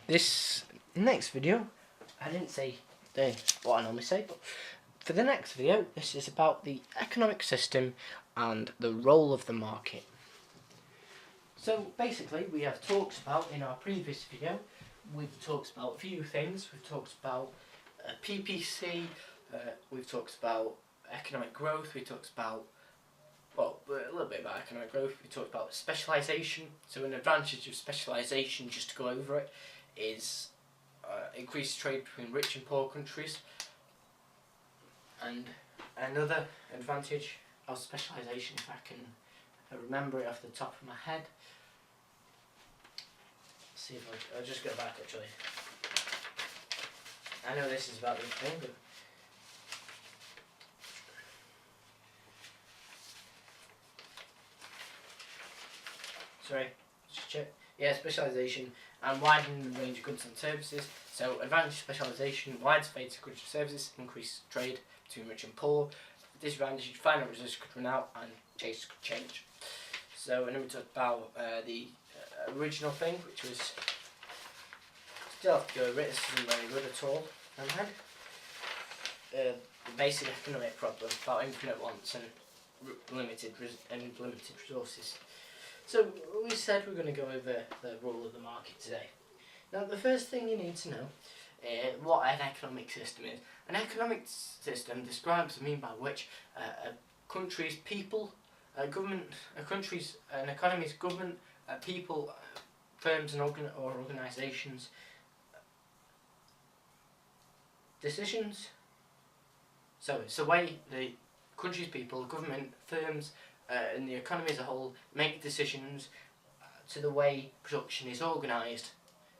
This next video, I didn't say what I normally say, but for the next video, this is about the economic system and the role of the market. So basically, we have talked about, in our previous video, we've talked about a few things. We've talked about PPC, we've talked about economic growth, we talked about, well, a little bit about economic growth, we talked about specialisation. So an advantage of specialisation, just to go over it, is increased trade between rich and poor countries. And another advantage of specialisation, if I can remember it off the top of my head, see if I'll just go back actually. I know this is about the thing, but sorry, just check. Yeah, specialisation and widening the range of goods and services. So advantage of specialisation, wide space of goods and services, increased trade between rich and poor. Disadvantage, finite resources could run out and tastes could change. So and then we talked about the original thing, which was, still have to go over it, this isn't very good at all. The basic economic problem about infinite wants and limited resources. So we said we're going to go over the role of the market today. Now the first thing you need to know what an economic system is. An economic system describes the means by which a country's people, an economy's government, people, firms and organisations, decisions. So it's the way the country's people, government, firms, and the economy as a whole make decisions to the way production is organised.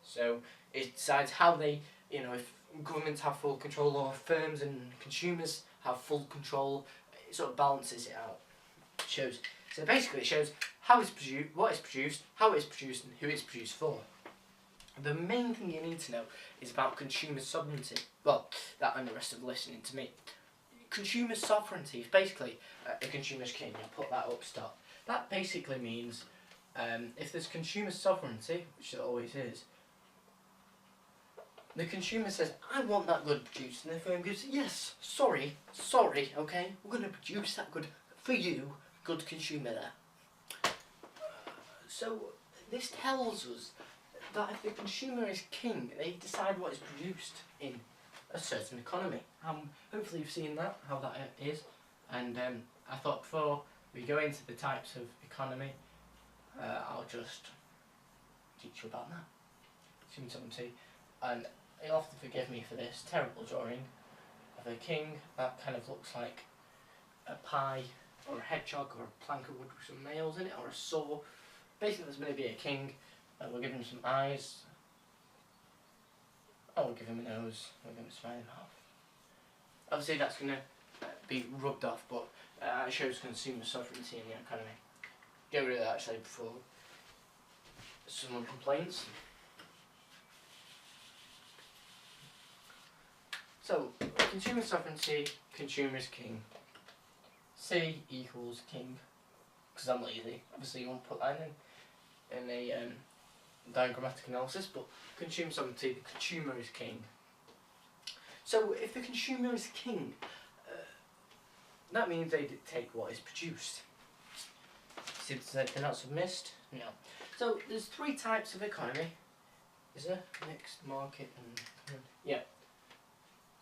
So it decides how they, if governments have full control or firms and consumers have full control, it sort of balances it out. So basically it shows how it's produced, what is produced, how it's produced and who it's produced for. The main thing you need to know is about consumer sovereignty. Well, that and the rest of listening to me. Consumer sovereignty is basically a consumer's king. I'll put that up stop. That basically means if there's consumer sovereignty, which there always is, the consumer says, I want that good produced, and the firm goes, yes, sorry, okay, we're going to produce that good for you, good consumer there. So this tells us that if the consumer is king, they decide what is produced in a certain economy. Hopefully you've seen that, how that is, and I thought before we go into the types of economy, I'll just teach you about that. Consumer sovereignty, and you'll have to forgive me for this terrible drawing of a king that kind of looks like a pie or a hedgehog or a plank of wood with some nails in it, or a saw. Basically there's going to be a king, we'll give him some eyes, we'll give him a nose, we'll give him a smiling mouth. Obviously that's going to be rubbed off, but it shows consumer sovereignty in the economy. Get rid of that actually before someone complains. So, consumer sovereignty, consumer is king. C equals king, because I'm lazy. Obviously you won't put that in a diagrammatic analysis, but consumer sovereignty, the consumer is king. So if the consumer is king, that means they dictate what is produced. See if there's anything else I've missed? No. So there's three types of economy. Is there? Mixed, market and... yeah.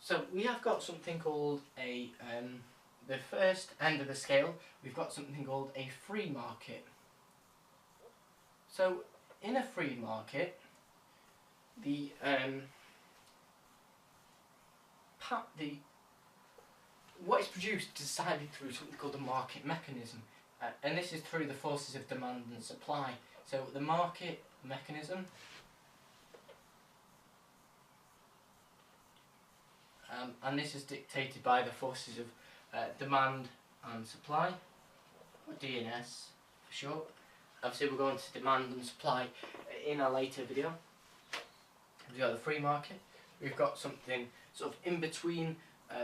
So we have got something called a... the first end of the scale, we've got something called a free market. So in a free market, what is produced is decided through something called a market mechanism, and this is through the forces of demand and supply. So the market mechanism and this is dictated by the forces of demand and supply, or D&S for short. Obviously we'll go into demand and supply in a later video. We've got the free market. We've got something sort of in between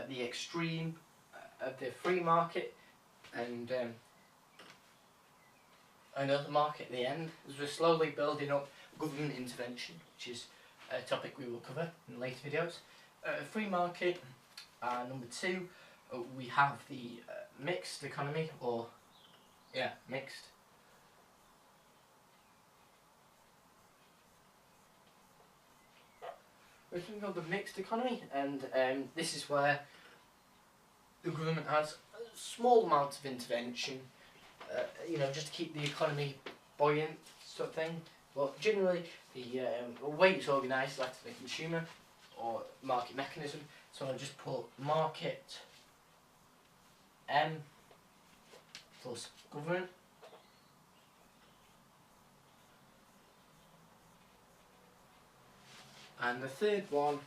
the extreme of the free market and another market at the end, as we're slowly building up government intervention, which is a topic we will cover in later videos. Free market, number 2, we have the mixed economy, or mixed. We're talking about the mixed economy, and this is where the government has a small amount of intervention, just to keep the economy buoyant, sort of thing. But generally, the way it's organised is like the consumer or market mechanism. So I'll just put market M plus government. And the third one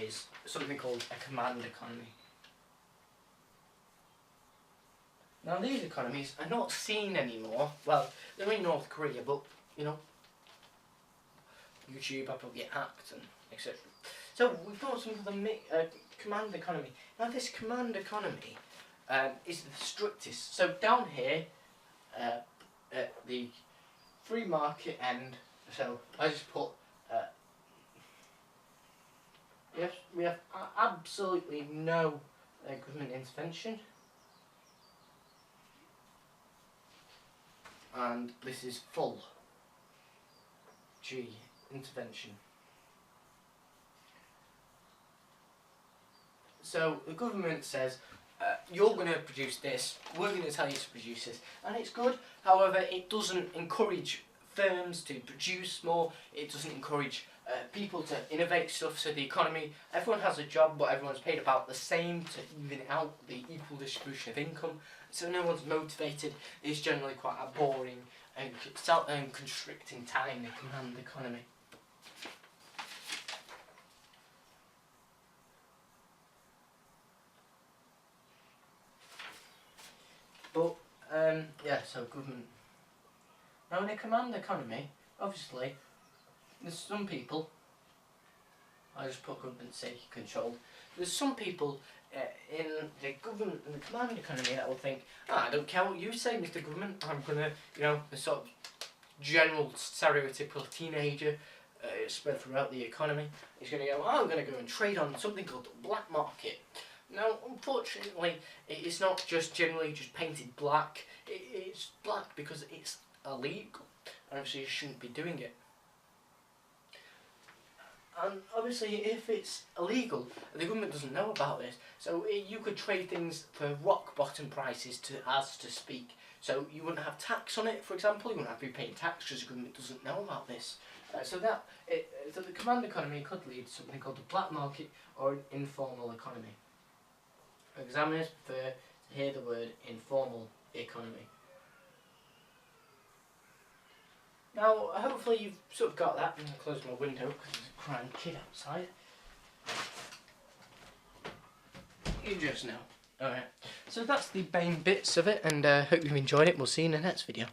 is something called a command economy. Now these economies are not seen anymore. Well, they're in North Korea, but YouTube, Apple get hacked and etc. So we've got something called the command economy. Now this command economy is the strictest. So down here, at the free market end, so I just put we have absolutely no government intervention. And this is full G intervention. So the government says you're going to produce this, we're going to tell you to produce this, and it's good. However, it doesn't encourage firms to produce more, it doesn't encourage people to innovate stuff. So the economy, everyone has a job, but everyone's paid about the same to even out the equal distribution of income. So no one's motivated. It's generally quite a boring and constricting time, the command economy. But so government. Now in a command economy, obviously, there's some people, I just put government safety control, there's some people in the government, in the command economy, that will think, I don't care what you say, Mr. Government, I'm gonna, the sort of general stereotypical teenager spread throughout the economy, is gonna go, I'm gonna go and trade on something called the black market. Now, unfortunately, it's not just generally just painted black, it's black because it's illegal, and obviously you shouldn't be doing it. And obviously if it's illegal, the government doesn't know about this, so you could trade things for rock bottom prices, as to speak. So you wouldn't have tax on it, for example, you wouldn't have to be paying tax because the government doesn't know about this. So the command economy could lead to something called the black market or an informal economy. Examiners prefer to hear the word informal economy. Now, hopefully you've sort of got that. I'm going to close my window because there's a crying kid outside. You just know. Alright, so that's the main bits of it, and hope you've enjoyed it. We'll see you in the next video.